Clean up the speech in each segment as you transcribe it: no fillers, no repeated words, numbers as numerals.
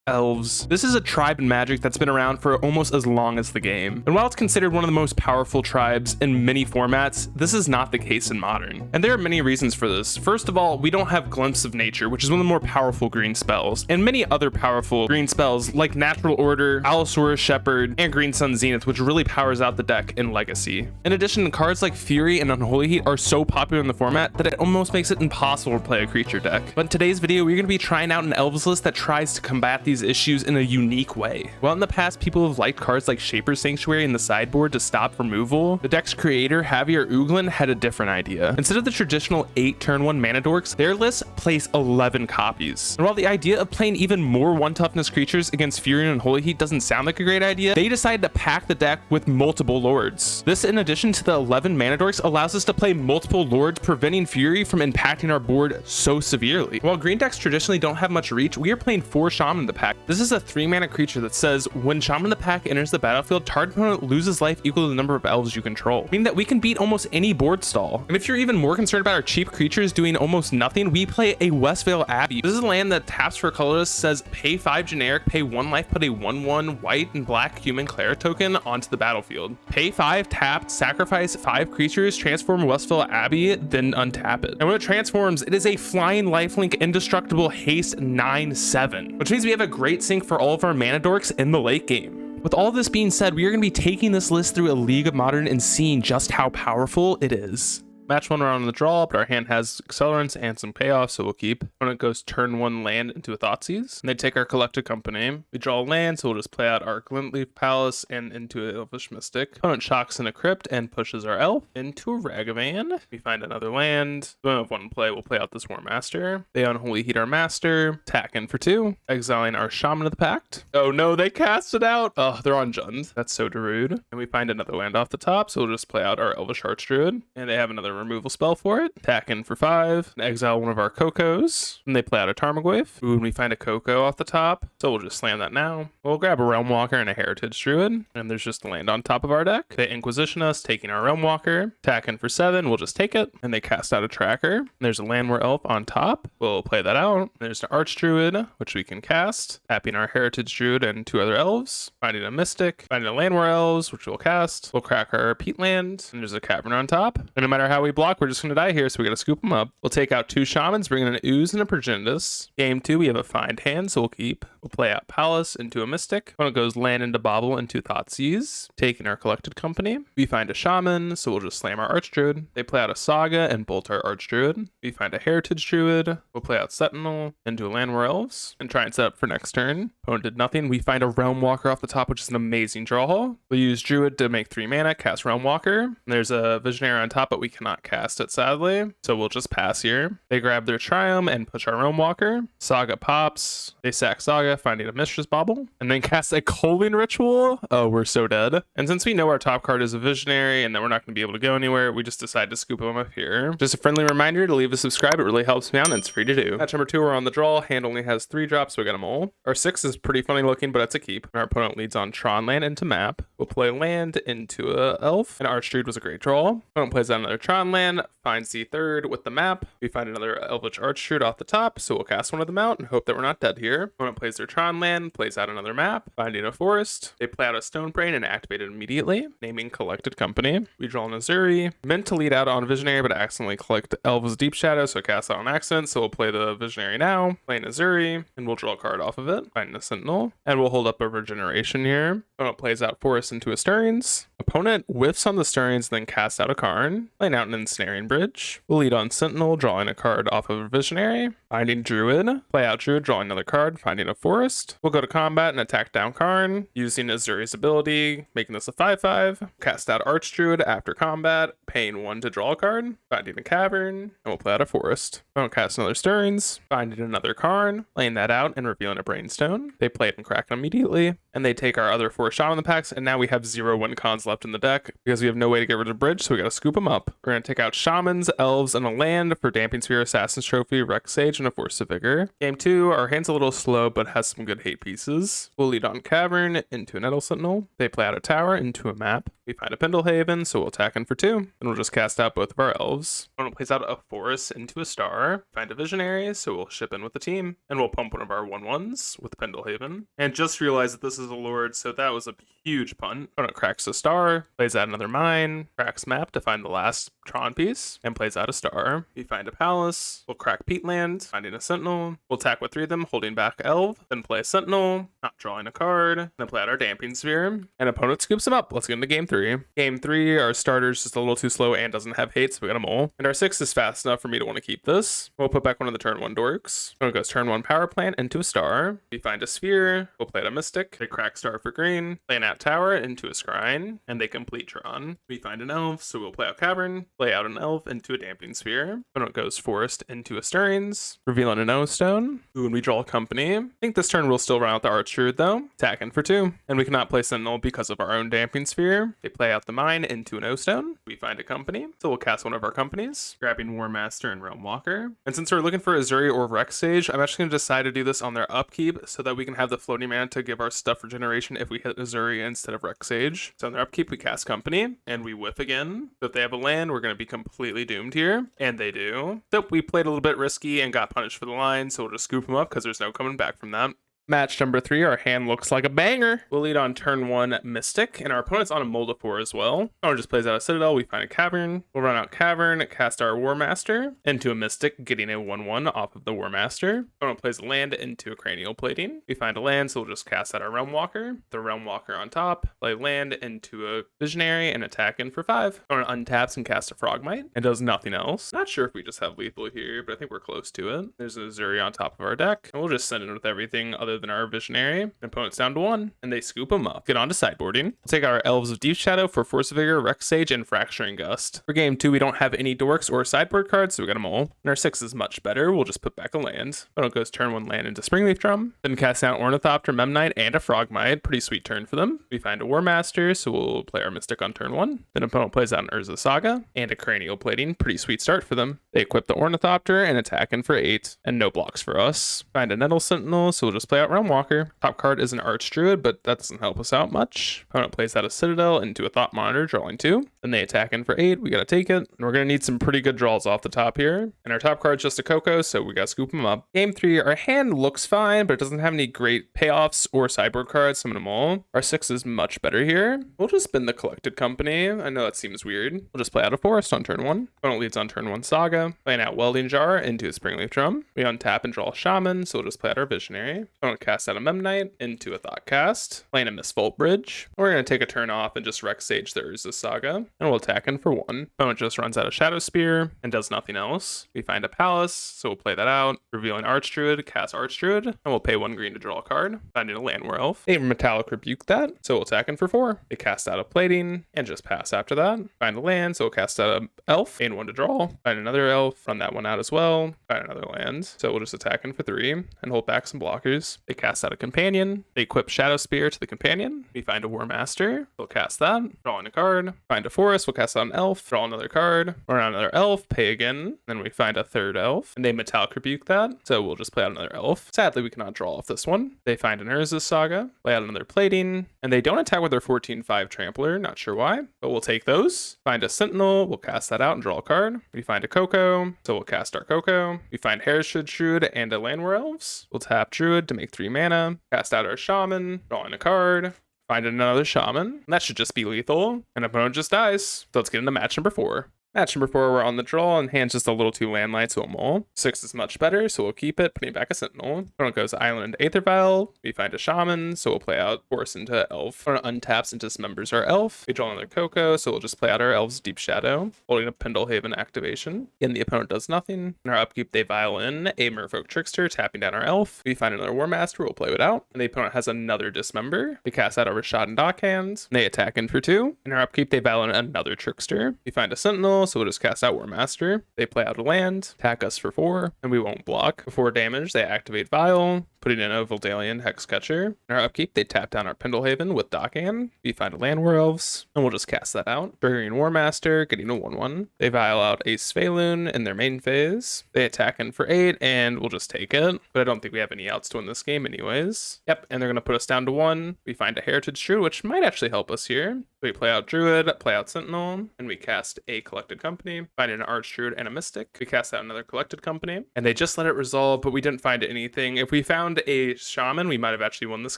Elves. This is a tribe in Magic that's been around for almost as long as the game. And while it's considered one of the most powerful tribes in many formats, this is not the case in Modern. And there are many reasons for this. First of all, we don't have Glimpse of Nature, which is one of the more powerful green spells, and many other powerful green spells like Natural Order, Allosaurus Shepherd, and Green Sun Zenith, which really powers out the deck in Legacy. In addition, cards like Fury and Unholy Heat are so popular in the format that it almost makes it impossible to play a creature deck. But in today's video, we're going to be trying out an Elves list that tries to combat these issues in a unique way. While in the past people have liked cards like Shaper's Sanctuary in the sideboard to stop removal, the deck's creator Javier Uglin had a different idea. Instead of the traditional 8 turn 1 mana dorks, their list plays 11 copies. And while the idea of playing even more 1 toughness creatures against Fury and Unholy Heat doesn't sound like a great idea, they decided to pack the deck with multiple lords. This, in addition to the 11 mana dorks, allows us to play multiple lords, preventing Fury from impacting our board so severely. While green decks traditionally don't have much reach, we are playing 4 Shaman in the pack. This is a 3 mana creature that says when Shaman in the pack enters the battlefield, target opponent loses life equal to the number of elves you control, meaning that we can beat almost any board stall. And if you're even more concerned about our cheap creatures doing almost nothing, we play a Westvale Abbey. This is a land that taps for colorless, says pay 5 generic, pay 1 life, put a 1/1 white and black human cleric token onto the battlefield. Pay 5 tapped, sacrifice 5 creatures, transform Westvale Abbey, then untap it. And when it transforms, it is a flying lifelink indestructible haste 9/7, which means we have a great sync for all of our mana dorks in the late game. With all this being said, we are going to be taking this list through a League of Modern and seeing just how powerful it is. Match 1 round on the draw, but our hand has accelerants and some payoffs, so we'll keep. Opponent goes turn 1 land into a Thoughtseize, and they take our Collected Company. We draw a land, so we'll just play out our Glintleaf Palace and into an Elvish Mystic. Opponent shocks in a Crypt and pushes our Elf into a Ragavan. We find another land. We don't have 1 in play, we'll play out this War Master. They Unholy Heat our Master, attack in for 2, exiling our Shaman of the Pact. Oh no, they cast it out! Oh, they're on Jund. That's so Darude. And we find another land off the top, so we'll just play out our Elvish Archdruid. And they have another removal spell for it. Attack in for 5, and exile one of our Cocos. And they play out a Tarmogoyf. Ooh, and we find a Coco off the top, so we'll just slam that now. We'll grab a Realm Walker and a Heritage Druid, and there's just a land on top of our deck. They Inquisition us, taking our Realm Walker. Attack in for 7, we'll just take it. And they cast out a Tracker. And there's a Landware Elf on top. We'll play that out. There's an Archdruid, which we can cast, tapping our Heritage Druid and 2 other Elves. Finding a Mystic, finding a Landware Elves, which we'll cast. We'll crack our Peatland, and there's a Cavern on top. And no matter how we block, we're just gonna die here, so we gotta scoop them up. We'll take out 2 Shamans, bring in an Ooze and a Progenitus. Game 2, we have a Find Hand, so we'll keep. We'll play out Palace into a Mystic. Opponent goes land into Bobble into Thoughtseize, taking our Collected Company. We find a Shaman, so we'll just slam our Archdruid. They play out a Saga and bolt our Archdruid. We find a Heritage Druid. We'll play out Sentinel into a Landware Elves and try and set up for next turn. Opponent did nothing. We find a Realm Walker off the top, which is an amazing draw. We'll use Druid to make 3 mana, cast Realm Walker. There's a Visionary on top, but we cannot cast it, sadly, so we'll just pass here. They grab their Triumph and push our Realm Walker. Saga pops. They sack Saga, finding a Mistress Bauble, and then cast a Culling Ritual. Oh, we're so dead. And since we know our top card is a Visionary and that we're not going to be able to go anywhere, we just decide to scoop them up here. Just a friendly reminder to leave a subscribe. It really helps me out, and it's free to do. Match number 2, we're on the draw. Hand only has 3 drops, so we got them all. Our 6 is pretty funny looking, but it's a keep. Our opponent leads on Tron land into map. We'll play land into a Elf, and Archdruid was a great draw. Opponent plays out another Tron land, finds the 3rd with the map. We find another Elvish Archdruid off the top, so we'll cast one of them out and hope that we're not dead here. Opponent plays their Tron land, plays out another map, finding a forest. They play out a Stone Brain and activate it immediately, naming Collected Company. We draw an Azuri, meant to lead out on Visionary, but accidentally collect Elves Deep Shadow, so cast out on accident, so we'll play the Visionary now, play an Azuri, and we'll draw a card off of it, finding a Sentinel, and we'll hold up a Regeneration here. Opponent plays out Forest into a Stirrings. Opponent whiffs on the Stirrings, then casts out a Karn, playing out an Ensnaring Bridge. We'll lead on Sentinel, drawing a card off of a Visionary, finding Druid, play out Druid, drawing another card, finding a Forest. We'll go to combat and attack down Karn, using Azuri's ability, making this a 5/5. Cast out Archdruid after combat, paying 1 to draw a card, finding a Cavern, and we'll play out a Forest. Opponent casts another Stirrings, finding another Karn, laying that out and revealing a Brainstone. They play it and crack it immediately, and they take our other 4 Shaman in the packs, and now we have 0 win cons left in the deck because we have no way to get rid of Bridge, so we gotta scoop them up. We're gonna going to take out Shamans, Elves, and a land for Damping Sphere, Assassin's Trophy, Rex Sage, and a Force of Vigor. Game 2, our hand's a little slow, but has some good hate pieces. We'll lead on Cavern into a Nettle Sentinel. They play out a tower into a map. We find a Pendlehaven, so we'll attack in for 2. And we'll just cast out both of our Elves. Opponent plays out a Forest into a Star. Find a Visionary, so we'll ship in with the team. And we'll pump one of our 1/1s with Pendlehaven. And just realize that this is a Lord, so that was a huge punt. Opponent cracks a Star, plays out another Mine, cracks map to find the last Tron piece, and plays out a Star. We find a Palace, we'll crack Peatland, finding a Sentinel. We'll attack with 3 of them, holding back Elf, then play a Sentinel, not drawing a card, then play out our Damping Sphere. And opponent scoops him up. Let's get into game 3. Game 3, our starter's just a little too slow and doesn't have hate, so we got a mole. And our 6 is fast enough for me to want to keep this. We'll put back one of the turn 1 dorks. Opponent goes turn 1 power plant into a Star. We find a Sphere, we'll play out a Mystic. They crack Star for green, play an App Tower into a Scrying, and they complete Tron. We find an Elf, so we'll play out Cavern, play out an Elf into a Damping Sphere. Opponent goes Forest into a Stirrings, revealing an O-Stone. Ooh, and we draw a Company. I think this turn we'll still run out the Archdruid though. Attacking for 2. And we cannot play Sentinel because of our own Damping Sphere. They play out the Mine into an O-Stone. We find a Company, so we'll cast one of our Companies, grabbing War Master and Realm Walker. And since we're looking for Azuri or Rex Sage, I'm actually going to decide to do this on their upkeep so that we can have the floating mana to give our stuff regeneration if we hit Azuri instead of Rex Sage. So on their upkeep, we cast Company, and we whiff again. So if they have a land, we're going to be completely doomed here, and they do. So we played a little bit risky and got punished for the line, so we'll just scoop them up because there's no coming back from that. Match number 3, our hand looks like a banger. We'll lead on turn 1 Mystic, and our opponent's on a Moldifor as well. Opponent just plays out a Citadel, we find a Cavern. We'll run out Cavern, cast our War Master into a Mystic, getting a 1/1 off of the War Master. Opponent plays a land into a Cranial Plating. We find a land, so we'll just cast out our Realm Walker. The Realm Walker on top, play land into a Visionary, and attack in for 5. Opponent untaps and casts a Frogmite, and does nothing else. Not sure if we just have lethal here, but I think we're close to it. There's an Azuri on top of our deck, and we'll just send in with everything other than our Visionary. Opponent's down to 1, and they scoop them up. Get on to sideboarding. We'll take our Elves of Deep Shadow for Force of Vigor, Rex Sage, and Fracturing Gust. For game 2, we don't have any dorks or sideboard cards, so we got them all. And our 6 is much better. We'll just put back a land. Opponent goes turn 1 land into Springleaf Drum, then cast out Ornithopter, Memnite, and a Frogmite. Pretty sweet turn for them. We find a War Master, so we'll play our Mystic on turn 1. Then opponent plays out an Urza Saga and a Cranial Plating. Pretty sweet start for them. They equip the Ornithopter and attack in for 8, and no blocks for us. Find a Nettle Sentinel, so we'll just play out Realm Walker. Top card is an Archdruid, but that doesn't help us out much. Opponent plays out a Citadel into a Thought Monitor, drawing 2. Then they attack in for 8. We gotta take it. And we're gonna need some pretty good draws off the top here. And our top card's just a Coco, so we gotta scoop them up. Game 3, our hand looks fine, but it doesn't have any great payoffs or sideboard cards, some of them all. Our 6 is much better here. We'll just spin the Collected Company. I know that seems weird. We'll just play out a Forest on turn 1. Opponent leads on turn 1 Saga. Playing out Welding Jar into a Springleaf Drum. We untap and draw a Shaman, so we'll just play out our Visionary. Opponent casts out a Memnite into a Thought Cast. Playing a Misfold Bridge. We're going to take a turn off and just Rex Sage the Urza Saga. And we'll attack in for 1. Opponent just runs out a Shadow Spear and does nothing else. We find a Palace, so we'll play that out. Revealing Archdruid, cast Archdruid, and we'll pay 1 green to draw a card. Finding a Landware Elf. A Metallic Rebuke that, so we'll attack in for 4. They cast out a Plating and just pass after that. Find a land, so we'll cast out a Elf, gain 1 to draw. Find another Elf, run that one out as well. Find another land, so we'll just attack in for 3 and hold back some blockers. They cast out a Companion. They equip Shadow Spear to the Companion. We find a War Master, we'll cast that, drawing a card. Find a Forest, we'll cast out an Elf, draw another card, run out another Elf, pay again. Then we find a 3rd Elf, and they Metallic Rebuke that, so we'll just play out another Elf. Sadly, we cannot draw off this one. They find an Urza Saga, play out another Plating, and they don't attack with their 14/5 Trampler, not sure why, but we'll take those. Find a Sentinel, we'll cast that out and draw a card. We find a Coco, so we'll cast our Coco. We find Hereshid Druid and a Landware Elves. We'll tap Druid to make 3 mana, cast out our Shaman, drawing a card. Find another Shaman. That should just be lethal. And opponent just dies. So let's get into match number 4. Match number 4, we're on the draw, and hand's just a little too landlight, so a mole. 6 is much better, so we'll keep it, putting back a Sentinel. Opponent goes Island into Aether Vial. We find a Shaman, so we'll play out Force into Elf. Opponent untaps and dismembers our Elf. We draw another Coco, so we'll just play out our Elves Deep Shadow, holding a Pendlehaven activation. Again, the opponent does nothing. In our upkeep, they vial in a Merfolk Trickster, tapping down our Elf. We find another War Master, we'll play it out. And the opponent has another Dismember. We cast out our Rashad and Dockhand. They attack in for 2. In our upkeep, they vial in another Trickster. We find a Sentinel, so we'll just cast out War Master. They play out a land, attack us for 4, and we won't block. For 4 damage, they activate Vial, putting in a Voldalian Hexcatcher. In our upkeep, they tap down our Pendlehaven with Dockhand. We find a land Elves, and we'll just cast that out. Triggering War Master, getting a 1/1. They vial out a Svaelun in their main phase. They attack in for 8, and we'll just take it. But I don't think we have any outs to win this game anyways. Yep, and they're going to put us down to 1. We find a Heritage Druid, which might actually help us here. We play out Druid, play out Sentinel, and we cast a Collected Company. Find an Archdruid and a Mystic. We cast out another Collected Company, and they just let it resolve, but we didn't find anything. If we found a Shaman, we might have actually won this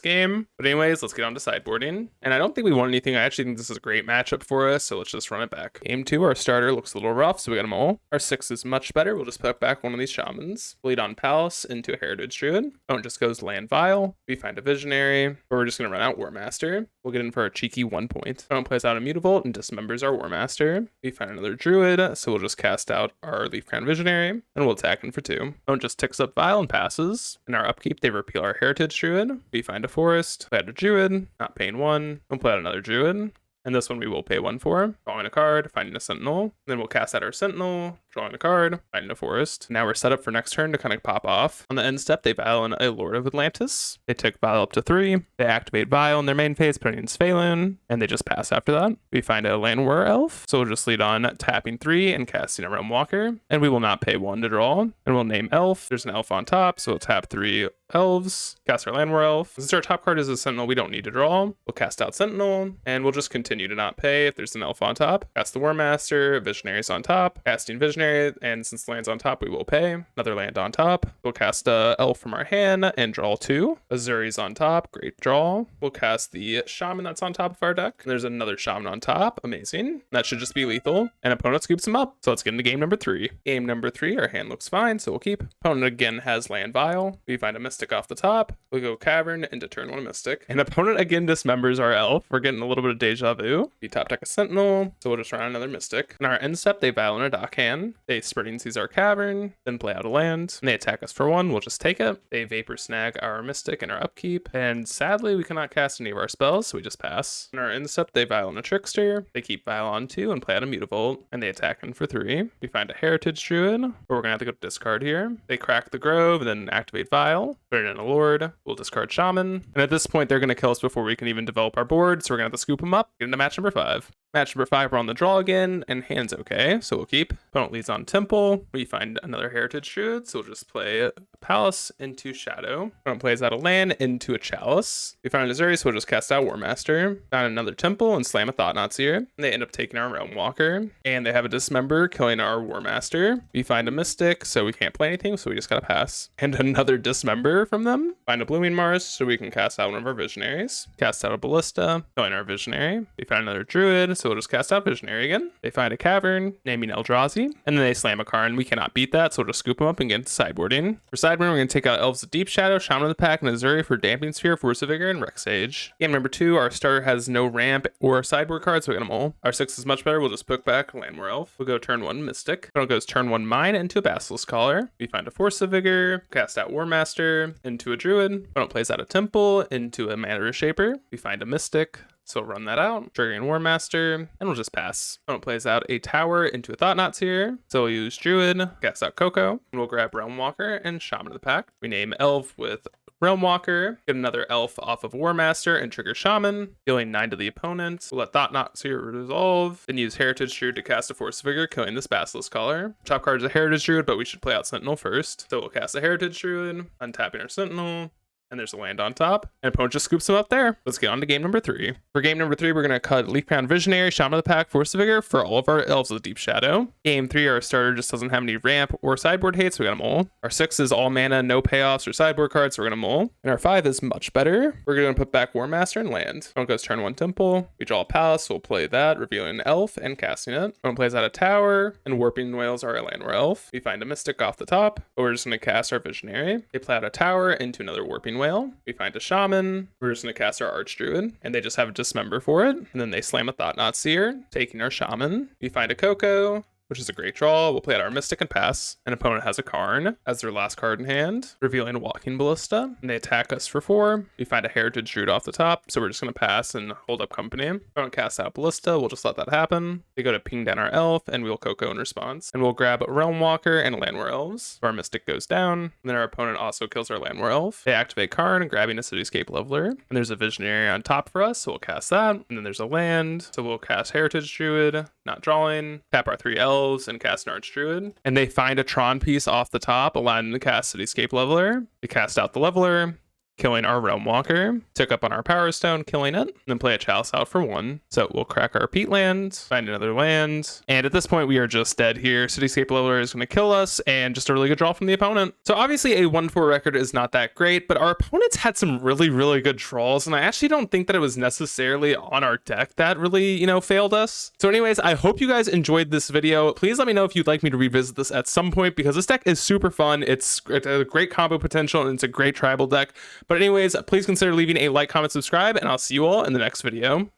game. But anyways, let's get on to sideboarding. And I don't think we won anything. I actually think this is a great matchup for us, so let's just run it back. Game 2, our starter looks a little rough, so we got a Mole. Our 6 is much better. We'll just put back one of these Shamans. Lead on Palace into a Heritage Druid. Opponent just goes land Vial. We find a Visionary, or we're just going to run out War Master. We'll get in for our cheeky 1 point. Opponent plays out Immutable and dismembers our War Master. We find another Druid, so we'll just cast out our Leafcrown Visionary, and we'll attack in for 2. Opponent just ticks up Vial and passes. In our upkeep, they repeal our Heritage Druid. We find a Forest, play out a Druid, not paying 1, and play out another Druid. And this one we will pay 1 for. Drawing a card, finding a Sentinel. Then we'll cast out our Sentinel, drawing a card, finding a Forest. Now we're set up for next turn to kind of pop off. On the end step, they vial in a Lord of Atlantis. They take Vial up to 3. They activate Vial in their main phase, putting in Svaelun, and they just pass after that. We find a Landwehr Elf, so we'll just lead on tapping 3 and casting a Realm Walker. And we will not pay 1 to draw. And we'll name Elf. There's an Elf on top, so we'll tap 3 Elves, cast our Landwehr Elf. Since our top card is a Sentinel, we don't need to draw. We'll cast out Sentinel, and we'll just continue to not pay if there's an Elf on top. Cast the War Master, Visionary's on top, casting Visionary, and since the land's on top, we will pay. Another land on top. We'll cast a Elf from our hand and draw 2. Azuri's on top, great draw. We'll cast the Shaman that's on top of our deck. And there's another Shaman on top, amazing. That should just be lethal, and opponent scoops him up. So let's get into game number 3. Game number 3, our hand looks fine, so we'll keep. Opponent again has land Vial. We find a Mystic off the top. We go Cavern into turn 1 Mystic. And opponent again dismembers our Elf. We're getting a little bit of deja vu. We top deck a Sentinel, so we'll just run another Mystic. In our end step, they vial in a Dockhand. They Spreading Seas our Cavern, then play out a land. And they attack us for 1, we'll just take it. They Vapor Snag our Mystic in our upkeep. And sadly, we cannot cast any of our spells, so we just pass. In our end step, they vial in a Trickster. They keep Vial on 2 and play out a Mutavolt. And they attack in for 3. We find a Heritage Druid, but we're gonna have to go to discard here. They crack the Grove, and then activate Vial. Put it in a Lord. We'll discard Shaman. And at this point, they're gonna kill us before we can even develop our board, so we're gonna have to scoop them up. Get into match number 5. Match number 5, we're on the draw again, and hand's okay, so we'll keep. Opponent leads on Temple. We find another Heritage Druid, so we'll just play Palace into Shadow. Opponent plays out a land into a Chalice. We find a Azuri, so we'll just cast out War Master. Found another Temple and slam a Thought-Knot Seer. And they end up taking our Realm Walker. And they have a Dismember, killing our War Master. We find a Mystic, so we can't play anything, so we just gotta pass. And another Dismember from them. Find a Blooming Mars, so we can cast out one of our Visionaries. Cast out a Ballista, killing our Visionary. We find another Druid, so we'll just cast out Visionary again. They find a Cavern, naming Eldrazi, and then they slam a card, and we cannot beat that, so we'll just scoop them up and get into sideboarding. For sideboarding, we're going to take out Elves of Deep Shadow, Shaman of the Pack, and Azuri for Damping Sphere, Force of Vigor, and Rexage. Game number 2, our starter has no ramp or sideboard cards, so we got them all. Our 6 is much better, we'll just put back Landwehr Elf. We'll go turn 1 Mystic. Opponent goes turn 1 Mine into a Basilisk Collar. We find a Force of Vigor, cast out War Master into a Druid. Opponent plays out a Temple into a Mana Shaper. We find a Mystic. So we'll run that out, triggering War Master, and we'll just pass. Opponent plays out a Tower into a Thought-Knot Seer. So we'll use Druid, cast out Coco, and we'll grab Realm Walker and Shaman of the Pack. We name Elf with Realm Walker, get another Elf off of War Master, and trigger Shaman, dealing 9 to the opponent. We'll let Thought-Knot Seer resolve, then use Heritage Druid to cast a Force Vigor, killing this Basilisk Collar. Top card is a Heritage Druid, but we should play out Sentinel first. So we'll cast a Heritage Druid, untapping our Sentinel, and there's a land on top, and opponent just scoops them up there. Let's get on to game number 3. For game number 3, we're going to cut Leafcrown Visionary, Shaman of the Pack, Force of Vigor for all of our Elves of the Deep Shadow. Game 3, our starter just doesn't have any ramp or sideboard hate, so we got a Mole. Our 6 is all mana, no payoffs or sideboard cards, so we're going to Mole. And our 5 is much better. We're going to put back War Master and land. Opponent goes turn 1 Temple. We draw a Palace, so we'll play that, revealing an Elf and casting it. Opponent plays out a Tower, and Warping Whales our Landwehr Elf. We find a Mystic off the top, but we're just going to cast our Visionary. They play out a Tower into another Warping Whale. We find a Shaman. We're just going to cast our Archdruid, and they just have a Dismember for it. And then they slam a Thought-Knot Seer, taking our Shaman. We find a Coco, which is a great draw. We'll play out our Mystic and pass. An opponent has a Karn as their last card in hand, revealing a Walking Ballista, and they attack us for 4. We find a Heritage Druid off the top, so we're just going to pass and hold up company. Opponent casts out Ballista, we'll just let that happen. They go to ping down our Elf, and we'll Coco in response. And we'll grab Realm Walker and Landware Elves. So our Mystic goes down, and then our opponent also kills our Landware Elf. They activate Karn, grabbing a Cityscape Leveler, and there's a Visionary on top for us, so we'll cast that. And then there's a land, so we'll cast Heritage Druid, not drawing, tap our 3 Elves, and cast an Archdruid. And they find a Tron piece off the top, allowing them to cast Cityscape Leveler. They cast out the Leveler, killing our Realm Walker, took up on our Power Stone, killing it, and then play a Chalice out for 1. So we'll crack our Peat land, find another land, and at this point we are just dead here. Cityscape Leveler is going to kill us, and just a really good draw from the opponent. So obviously a 1-4 record is not that great, but our opponents had some really good draws, and I actually don't think that it was necessarily on our deck that really, failed us. So anyways, I hope you guys enjoyed this video. Please let me know if you'd like me to revisit this at some point, because this deck is super fun. It's a great combo potential, and it's a great tribal deck. But anyways, please consider leaving a like, comment, subscribe, and I'll see you all in the next video.